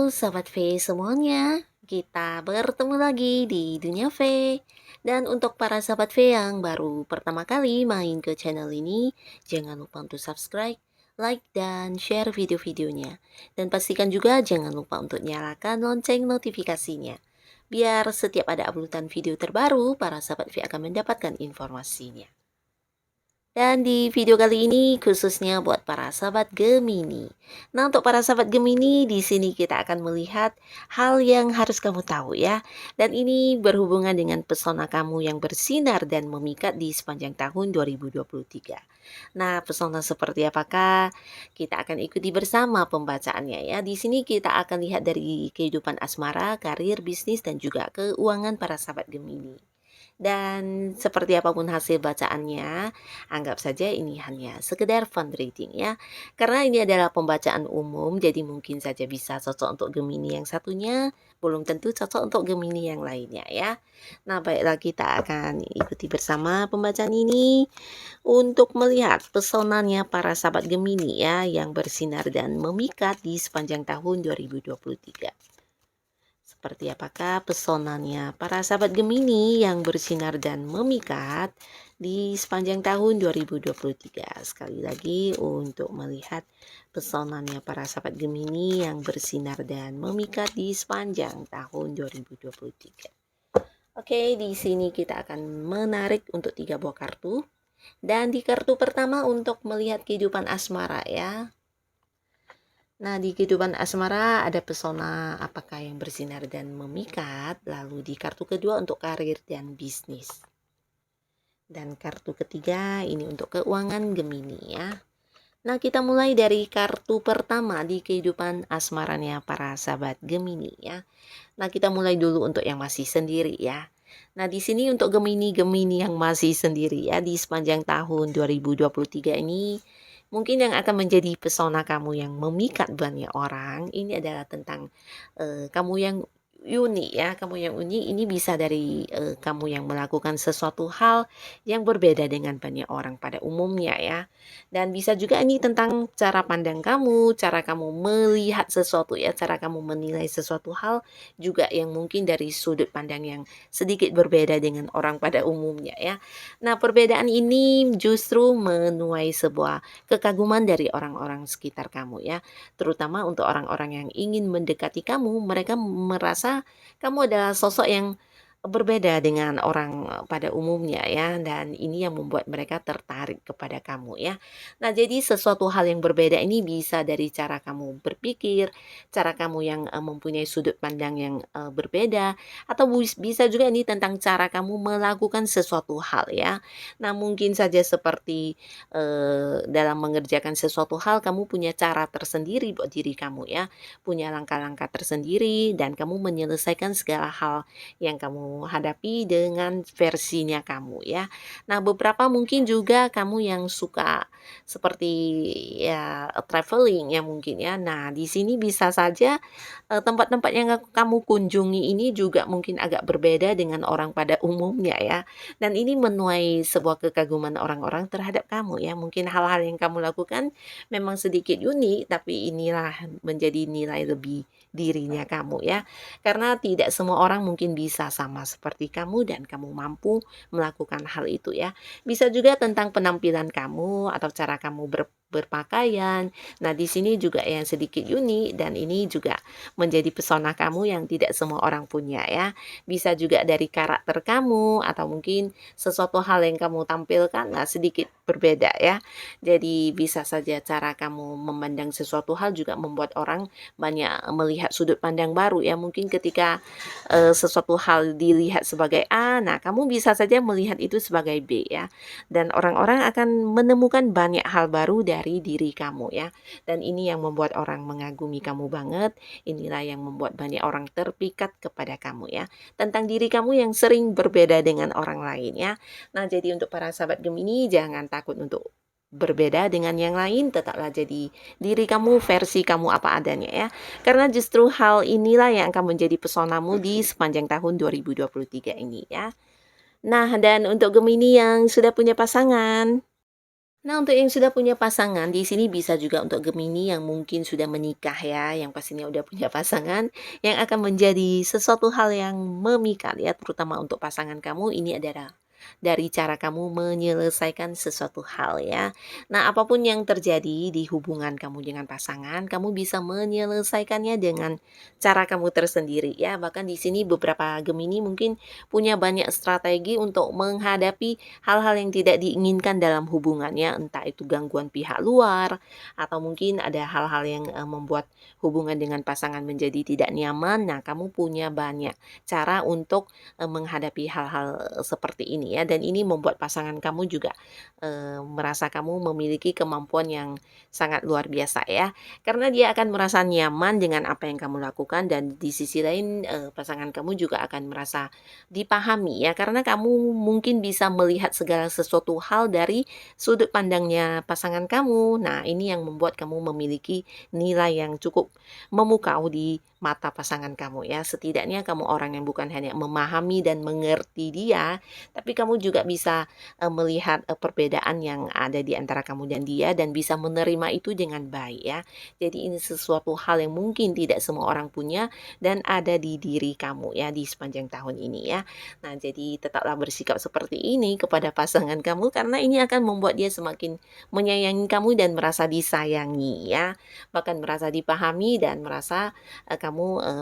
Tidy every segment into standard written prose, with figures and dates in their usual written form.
Sobat V semuanya, kita bertemu lagi di Dunia V. Dan untuk para Sobat V yang baru pertama kali main ke channel ini, jangan lupa untuk subscribe, like, dan share video-videonya. Dan pastikan juga jangan lupa untuk nyalakan lonceng notifikasinya. Biar setiap ada uploadan video terbaru, para Sobat V akan mendapatkan informasinya. Dan di video kali ini khususnya buat para sahabat Gemini. Nah, untuk para sahabat Gemini, di sini kita akan melihat hal yang harus kamu tahu ya. Dan ini berhubungan dengan pesona kamu yang bersinar dan memikat di sepanjang tahun 2023. Nah, pesona seperti apakah? Kita akan ikuti bersama pembacaannya ya. Di sini kita akan lihat dari kehidupan asmara, karir, bisnis, dan juga keuangan para sahabat Gemini. Dan seperti apapun hasil bacaannya, anggap saja ini hanya sekedar fun reading ya. Karena ini adalah pembacaan umum, jadi mungkin saja bisa cocok untuk Gemini yang satunya, belum tentu cocok untuk Gemini yang lainnya ya. Nah, baiklah kita akan ikuti bersama pembacaan ini untuk melihat pesonanya para sahabat Gemini ya yang bersinar dan memikat di sepanjang tahun 2023. Seperti apakah pesonanya para sahabat Gemini yang bersinar dan memikat di sepanjang tahun 2023. Sekali lagi untuk melihat pesonanya para sahabat Gemini yang bersinar dan memikat di sepanjang tahun 2023. Oke, di sini kita akan menarik untuk 3 buah kartu. Dan di kartu pertama untuk melihat kehidupan asmara ya. Nah, di kehidupan asmara ada pesona apakah yang bersinar dan memikat, lalu di kartu kedua untuk karir dan bisnis. Dan kartu ketiga ini untuk keuangan Gemini ya. Nah, kita mulai dari kartu pertama di kehidupan asmaranya para sahabat Gemini ya. Nah, kita mulai dulu untuk yang masih sendiri ya. Nah, di sini untuk Gemini yang masih sendiri ya di sepanjang tahun 2023 ini mungkin yang akan menjadi pesona kamu yang memikat banyak orang ini adalah tentang kamu yang unik ya. Kamu yang unik ini bisa dari kamu yang melakukan sesuatu hal yang berbeda dengan banyak orang pada umumnya ya. Dan bisa juga ini tentang cara pandang kamu, cara kamu melihat sesuatu ya, cara kamu menilai sesuatu hal juga yang mungkin dari sudut pandang yang sedikit berbeda dengan orang pada umumnya ya. Nah, perbedaan ini justru menuai sebuah kekaguman dari orang-orang sekitar kamu ya. Terutama untuk orang-orang yang ingin mendekati kamu, mereka merasa kamu adalah sosok yang berbeda dengan orang pada umumnya ya, dan ini yang membuat mereka tertarik kepada kamu ya. Nah, jadi sesuatu hal yang berbeda ini bisa dari cara kamu berpikir, cara kamu yang mempunyai sudut pandang yang berbeda, atau bisa juga ini tentang cara kamu melakukan sesuatu hal ya. Nah, mungkin saja seperti dalam mengerjakan sesuatu hal kamu punya cara tersendiri buat diri kamu ya, punya langkah-langkah tersendiri dan kamu menyelesaikan segala hal yang kamu hadapi dengan versinya kamu ya. Nah, beberapa mungkin juga kamu yang suka seperti ya traveling ya mungkin ya. Nah, di sini bisa saja tempat-tempat yang kamu kunjungi ini juga mungkin agak berbeda dengan orang pada umumnya ya. Dan ini menuai sebuah kekaguman orang-orang terhadap kamu ya. Mungkin hal-hal yang kamu lakukan memang sedikit unik, tapi inilah menjadi nilai lebih dirinya kamu ya. Karena tidak semua orang mungkin bisa sama seperti kamu dan kamu mampu melakukan hal itu ya. Bisa juga tentang penampilan kamu atau cara kamu berpakaian. Nah, di sini juga yang sedikit unik dan ini juga menjadi pesona kamu yang tidak semua orang punya ya. Bisa juga dari karakter kamu atau mungkin sesuatu hal yang kamu tampilkan nah sedikit berbeda ya. Jadi bisa saja cara kamu memandang sesuatu hal juga membuat orang banyak melihat sudut pandang baru ya. Mungkin ketika sesuatu hal dilihat sebagai A, nah kamu bisa saja melihat itu sebagai B ya. Dan orang-orang akan menemukan banyak hal baru dari diri kamu ya. Dan ini yang membuat orang mengagumi kamu banget. Inilah yang membuat banyak orang terpikat kepada kamu ya. Tentang diri kamu yang sering berbeda dengan orang lain ya. Nah, jadi untuk para sahabat Gemini jangan takut untuk berbeda dengan yang lain, tetaplah jadi diri kamu, versi kamu apa adanya ya. Karena justru hal inilah yang akan menjadi pesonamu di sepanjang tahun 2023 ini ya. Nah, dan untuk Gemini yang sudah punya pasangan, Nah, untuk yang sudah punya pasangan, di sini bisa juga untuk Gemini yang mungkin sudah menikah ya, yang pastinya udah punya pasangan, yang akan menjadi sesuatu hal yang memikat ya, terutama untuk pasangan kamu ini adalah dari cara kamu menyelesaikan sesuatu hal ya. Nah, apapun yang terjadi di hubungan kamu dengan pasangan, kamu bisa menyelesaikannya dengan cara kamu tersendiri ya. Bahkan di sini beberapa Gemini mungkin punya banyak strategi untuk menghadapi hal-hal yang tidak diinginkan dalam hubungannya, entah itu gangguan pihak luar atau mungkin ada hal-hal yang membuat hubungan dengan pasangan menjadi tidak nyaman. Nah, kamu punya banyak cara untuk menghadapi hal-hal seperti ini ya, dan ini membuat pasangan kamu juga merasa kamu memiliki kemampuan yang sangat luar biasa ya, karena dia akan merasa nyaman dengan apa yang kamu lakukan, dan di sisi lain pasangan kamu juga akan merasa dipahami ya, karena kamu mungkin bisa melihat segala sesuatu hal dari sudut pandangnya pasangan kamu. Nah, ini yang membuat kamu memiliki nilai yang cukup memukau di mata pasangan kamu ya. Setidaknya kamu orang yang bukan hanya memahami dan mengerti dia, tapi kamu juga bisa melihat perbedaan yang ada di antara kamu dan dia, dan bisa menerima itu dengan baik ya. Jadi ini sesuatu hal yang mungkin tidak semua orang punya dan ada di diri kamu ya di sepanjang tahun ini ya. Nah, jadi tetaplah bersikap seperti ini kepada pasangan kamu, karena ini akan membuat dia semakin menyayangi kamu dan merasa disayangi ya. Bahkan merasa dipahami dan merasa kamu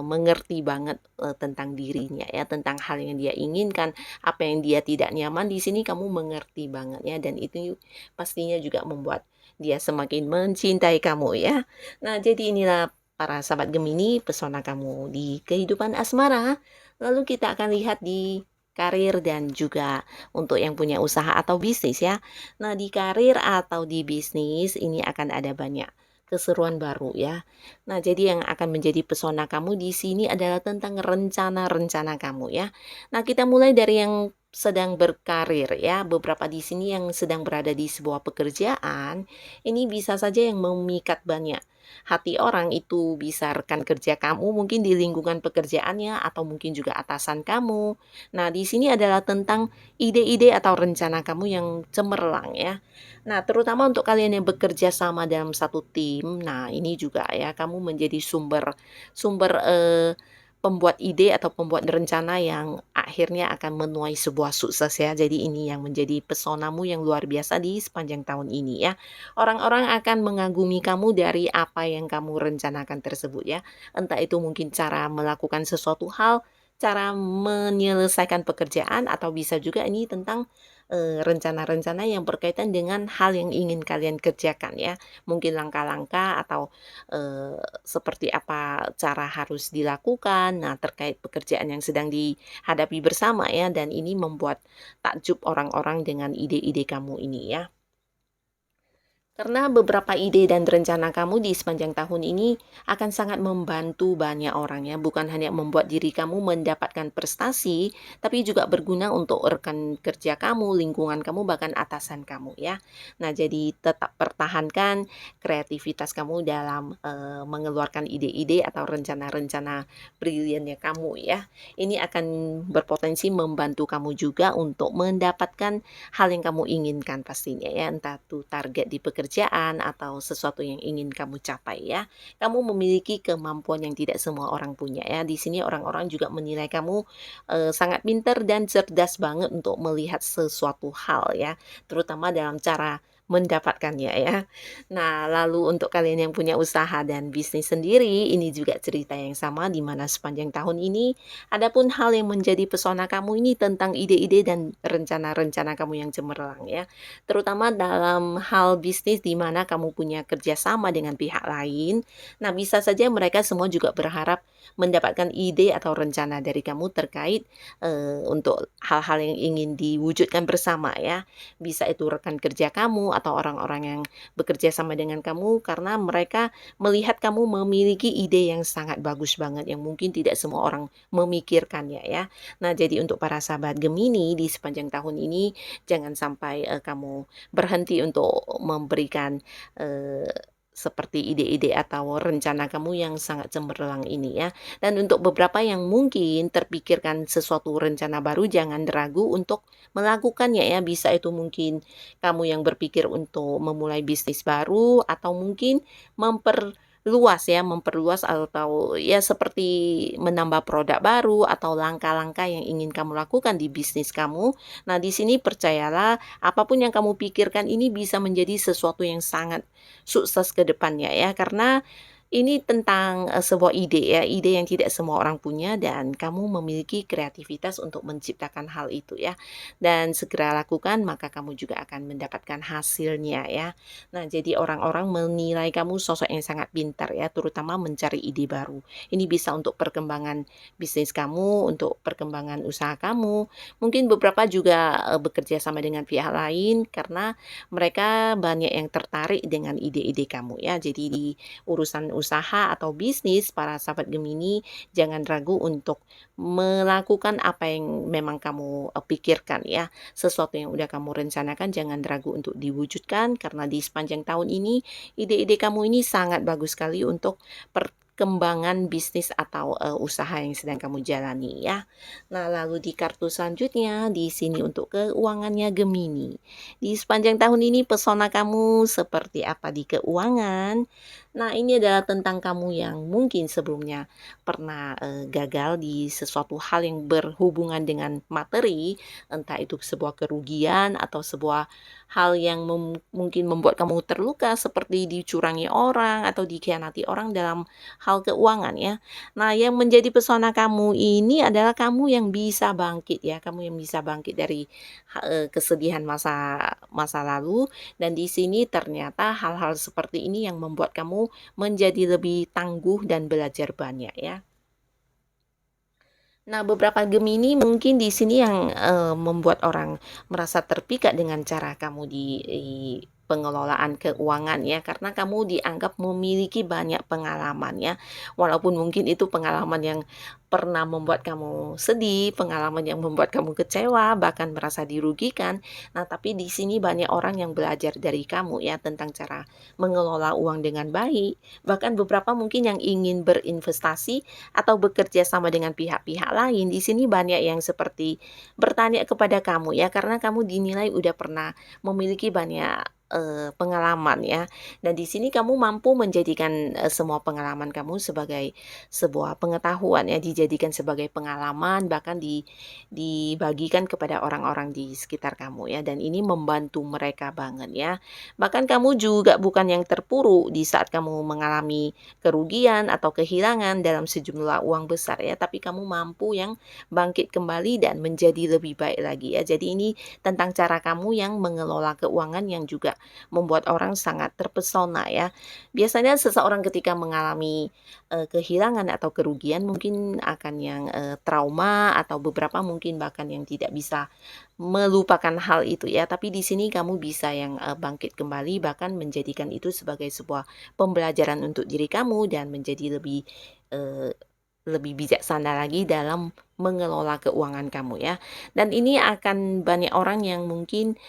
mengerti banget tentang dirinya ya, tentang hal yang dia inginkan, apa yang dia tidak nyaman, di sini kamu mengerti banget ya, dan itu pastinya juga membuat dia semakin mencintai kamu ya. Nah, jadi inilah para sahabat Gemini, pesona kamu di kehidupan asmara. Lalu kita akan lihat di karir dan juga untuk yang punya usaha atau bisnis ya. Nah, di karir atau di bisnis ini akan ada banyak keseruan baru ya. Nah, jadi yang akan menjadi pesona kamu di sini adalah tentang rencana-rencana kamu ya. Nah, kita mulai dari yang sedang berkarir ya. Beberapa di sini yang sedang berada di sebuah pekerjaan, ini bisa saja yang memikat banyak hati orang, itu bisa rekan kerja kamu mungkin di lingkungan pekerjaannya atau mungkin juga atasan kamu. Nah, di sini adalah tentang ide-ide atau rencana kamu yang cemerlang ya. Nah, terutama untuk kalian yang bekerja sama dalam satu tim, nah ini juga ya, kamu menjadi sumber sumber pembuat ide atau pembuat rencana yang akhirnya akan menuai sebuah sukses ya. Jadi ini yang menjadi pesonamu yang luar biasa di sepanjang tahun ini ya. Orang-orang akan mengagumi kamu dari apa yang kamu rencanakan tersebut ya. Entah itu mungkin cara melakukan sesuatu hal, cara menyelesaikan pekerjaan, atau bisa juga ini tentang rencana-rencana yang berkaitan dengan hal yang ingin kalian kerjakan ya. Mungkin langkah-langkah atau seperti apa cara harus dilakukan, nah terkait pekerjaan yang sedang dihadapi bersama ya, dan ini membuat takjub orang-orang dengan ide-ide kamu ini ya. Karena beberapa ide dan rencana kamu di sepanjang tahun ini akan sangat membantu banyak orang ya, bukan hanya membuat diri kamu mendapatkan prestasi, tapi juga berguna untuk rekan kerja kamu, lingkungan kamu, bahkan atasan kamu ya. Nah, jadi tetap pertahankan kreativitas kamu dalam mengeluarkan ide-ide atau rencana-rencana briliannya kamu ya. Ini akan berpotensi membantu kamu juga untuk mendapatkan hal yang kamu inginkan pastinya ya, entah itu target di pekerjaan atau sesuatu yang ingin kamu capai ya. Kamu memiliki kemampuan yang tidak semua orang punya ya. Di sini orang-orang juga menilai kamu sangat pintar dan cerdas banget untuk melihat sesuatu hal ya, terutama dalam cara mendapatkannya ya. Nah, lalu untuk kalian yang punya usaha dan bisnis sendiri, ini juga cerita yang sama, di mana sepanjang tahun ini adapun hal yang menjadi pesona kamu ini tentang ide-ide dan rencana-rencana kamu yang cemerlang ya. Terutama dalam hal bisnis di mana kamu punya kerjasama dengan pihak lain. Nah, bisa saja mereka semua juga berharap mendapatkan ide atau rencana dari kamu terkait untuk hal-hal yang ingin diwujudkan bersama ya. Bisa itu rekan kerja kamu atau orang-orang yang bekerja sama dengan kamu, karena mereka melihat kamu memiliki ide yang sangat bagus banget yang mungkin tidak semua orang memikirkannya ya. Nah, jadi untuk para sahabat Gemini di sepanjang tahun ini, jangan sampai kamu berhenti untuk memberikan seperti ide-ide atau rencana kamu yang sangat cemerlang ini ya. Dan untuk beberapa yang mungkin terpikirkan sesuatu rencana baru, jangan ragu untuk melakukannya ya. Bisa itu mungkin kamu yang berpikir untuk memulai bisnis baru atau mungkin memperluas atau ya seperti menambah produk baru atau langkah-langkah yang ingin kamu lakukan di bisnis kamu. Nah, di sini percayalah apapun yang kamu pikirkan ini bisa menjadi sesuatu yang sangat sukses ke depannya ya, karena ini tentang, sebuah ide ya, ide yang tidak semua orang punya dan kamu memiliki kreativitas untuk menciptakan hal itu ya. Dan segera lakukan maka kamu juga akan mendapatkan hasilnya ya. Nah, jadi orang-orang menilai kamu sosok yang sangat pintar ya, terutama mencari ide baru. Ini bisa untuk perkembangan bisnis kamu, untuk perkembangan usaha kamu. Mungkin beberapa juga, bekerja sama dengan pihak lain karena mereka banyak yang tertarik dengan ide-ide kamu ya. Jadi di urusan usaha atau bisnis, para sahabat Gemini, jangan ragu untuk melakukan apa yang memang kamu pikirkan ya. Sesuatu yang udah kamu rencanakan jangan ragu untuk diwujudkan karena di sepanjang tahun ini ide-ide kamu ini sangat bagus sekali untuk perkembangan bisnis atau usaha yang sedang kamu jalani ya. Nah, lalu di kartu selanjutnya di sini untuk keuangannya Gemini. Di sepanjang tahun ini pesona kamu seperti apa di keuangan? Nah, ini adalah tentang kamu yang mungkin sebelumnya pernah, gagal di sesuatu hal yang berhubungan dengan materi, entah itu sebuah kerugian atau sebuah hal yang mungkin membuat kamu terluka seperti dicurangi orang atau dikhianati orang dalam hal keuangan ya. Nah, yang menjadi pesona kamu ini adalah kamu yang bisa bangkit ya, kamu yang bisa bangkit dari kesedihan masa masa lalu dan di sini ternyata hal-hal seperti ini yang membuat kamu menjadi lebih tangguh dan belajar banyak ya. Nah, beberapa Gemini mungkin di sini yang, membuat orang merasa terpikat dengan cara kamu di pengelolaan keuangan ya, karena kamu dianggap memiliki banyak pengalaman ya. Walaupun mungkin itu pengalaman yang pernah membuat kamu sedih, pengalaman yang membuat kamu kecewa, bahkan merasa dirugikan. Nah, tapi di sini banyak orang yang belajar dari kamu ya tentang cara mengelola uang dengan baik. Bahkan beberapa mungkin yang ingin berinvestasi atau bekerja sama dengan pihak-pihak lain, di sini banyak yang seperti bertanya kepada kamu ya, karena kamu dinilai udah pernah memiliki banyak, pengalaman ya. Dan di sini kamu mampu menjadikan, semua pengalaman kamu sebagai sebuah pengetahuan ya, dijadikan sebagai pengalaman, bahkan dibagikan kepada orang-orang di sekitar kamu ya, dan ini membantu mereka banget ya. Bahkan kamu juga bukan yang terpuruk di saat kamu mengalami kerugian atau kehilangan dalam sejumlah uang besar ya, tapi kamu mampu yang bangkit kembali dan menjadi lebih baik lagi ya. Jadi ini tentang cara kamu yang mengelola keuangan yang juga membuat orang sangat terpesona ya. Biasanya seseorang ketika mengalami kehilangan atau kerugian mungkin akan yang trauma atau beberapa mungkin bahkan yang tidak bisa melupakan hal itu ya. Tapi di sini kamu bisa yang bangkit kembali bahkan menjadikan itu sebagai sebuah pembelajaran untuk diri kamu dan menjadi eee, lebih bijaksana lagi dalam mengelola keuangan kamu ya. Dan ini akan banyak orang yang mungkin,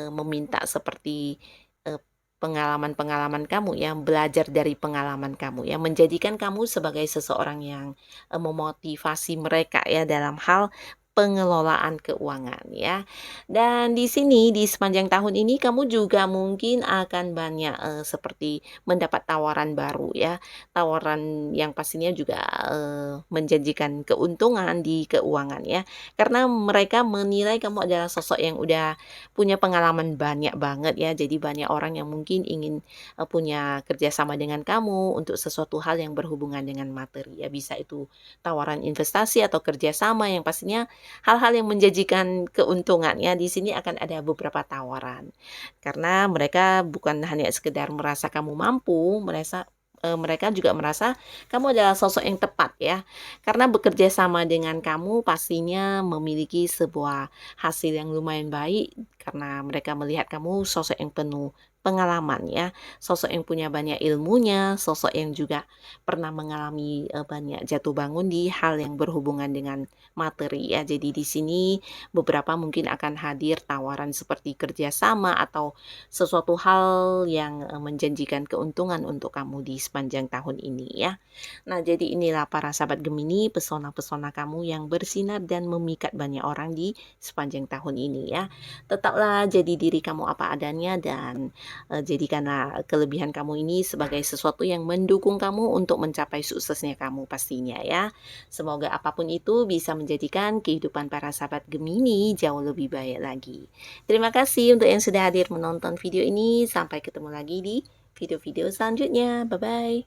meminta seperti, eee, pengalaman-pengalaman kamu ya, belajar dari pengalaman kamu ya, menjadikan kamu sebagai seseorang yang, memotivasi mereka ya dalam hal pengelolaan keuangan ya. Dan di sini di sepanjang tahun ini kamu juga mungkin akan banyak, seperti mendapat tawaran baru ya, tawaran yang pastinya juga, menjanjikan keuntungan di keuangan ya. Karena mereka menilai kamu adalah sosok yang udah punya pengalaman banyak banget ya, jadi banyak orang yang mungkin ingin, punya kerjasama dengan kamu untuk sesuatu hal yang berhubungan dengan materi ya, bisa itu tawaran investasi atau kerjasama yang pastinya hal-hal yang menjanjikan keuntungan ya, di sini akan ada beberapa tawaran. Karena mereka bukan hanya sekedar merasa kamu mampu, mereka juga merasa kamu adalah sosok yang tepat ya. Karena bekerja sama dengan kamu pastinya memiliki sebuah hasil yang lumayan baik karena mereka melihat kamu sosok yang penuh pengalaman ya, sosok yang punya banyak ilmunya, sosok yang juga pernah mengalami, banyak jatuh bangun di hal yang berhubungan dengan materi ya. Jadi di sini beberapa mungkin akan hadir tawaran seperti kerjasama atau sesuatu hal yang, menjanjikan keuntungan untuk kamu di sepanjang tahun ini ya. Nah, jadi inilah para sahabat Gemini, pesona-pesona kamu yang bersinar dan memikat banyak orang di sepanjang tahun ini ya. Tetaplah jadi diri kamu apa adanya dan jadikanlah kelebihan kamu ini sebagai sesuatu yang mendukung kamu untuk mencapai suksesnya kamu pastinya ya. Semoga apapun itu bisa menjadikan kehidupan para sahabat Gemini jauh lebih baik lagi. Terima kasih untuk yang sudah hadir menonton video ini. Sampai ketemu lagi di video-video selanjutnya. Bye-bye.